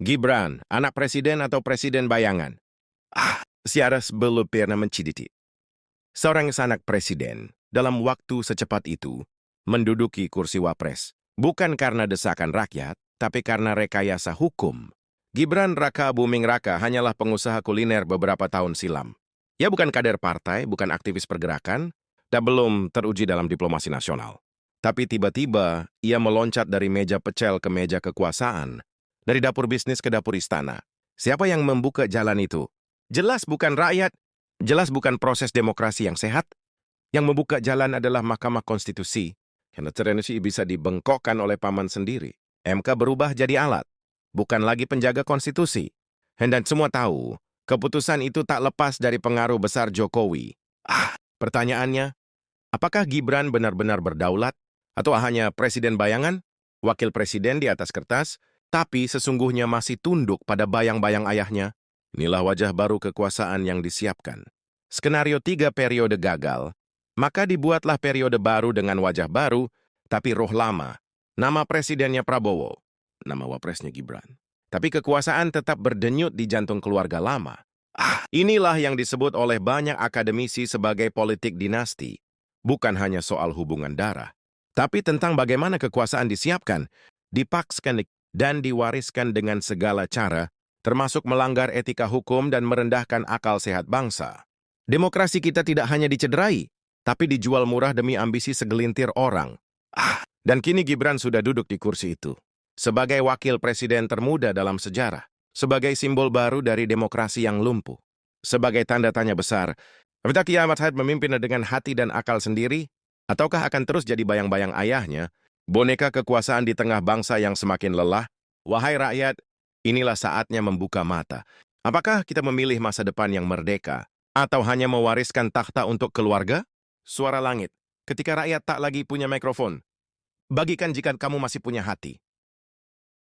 Gibran, anak presiden atau presiden bayangan? Siaras belum pernah menciditi. Seorang anak presiden, dalam waktu secepat itu, menduduki kursi wapres. Bukan karena desakan rakyat, tapi karena rekayasa hukum. Gibran Raka Buming Raka hanyalah pengusaha kuliner beberapa tahun silam. Ia bukan kader partai, bukan aktivis pergerakan, dan belum teruji dalam diplomasi nasional. Tapi tiba-tiba, ia meloncat dari meja pecel ke meja kekuasaan, dari dapur bisnis ke dapur istana. Siapa yang membuka jalan itu? Jelas bukan rakyat, jelas bukan proses demokrasi yang sehat. Yang membuka jalan adalah Mahkamah Konstitusi. Karena terenisi bisa dibengkokkan oleh paman sendiri. MK berubah jadi alat, bukan lagi penjaga konstitusi. Dan semua tahu, keputusan itu tak lepas dari pengaruh besar Jokowi. Pertanyaannya, apakah Gibran benar-benar berdaulat? Atau hanya presiden bayangan? Wakil presiden di atas kertas, tapi sesungguhnya masih tunduk pada bayang-bayang ayahnya? Inilah wajah baru kekuasaan yang disiapkan. Skenario 3 periode gagal, maka dibuatlah periode baru dengan wajah baru, tapi roh lama. Nama presidennya Prabowo, nama wapresnya Gibran. Tapi kekuasaan tetap berdenyut di jantung keluarga lama. Inilah yang disebut oleh banyak akademisi sebagai politik dinasti. Bukan hanya soal hubungan darah, tapi tentang bagaimana kekuasaan disiapkan, dipaksakan, dan diwariskan dengan segala cara, termasuk melanggar etika hukum dan merendahkan akal sehat bangsa. Demokrasi kita tidak hanya dicederai, tapi dijual murah demi ambisi segelintir orang. Dan kini Gibran sudah duduk di kursi itu. Sebagai wakil presiden termuda dalam sejarah. Sebagai simbol baru dari demokrasi yang lumpuh. Sebagai tanda tanya besar, apakah kiamat had memimpin dengan hati dan akal sendiri? Ataukah akan terus jadi bayang-bayang ayahnya? Boneka kekuasaan di tengah bangsa yang semakin lelah? Wahai rakyat, inilah saatnya membuka mata. Apakah kita memilih masa depan yang merdeka? Atau hanya mewariskan takhta untuk keluarga? Suara langit, ketika rakyat tak lagi punya mikrofon. Bagikan jika kamu masih punya hati.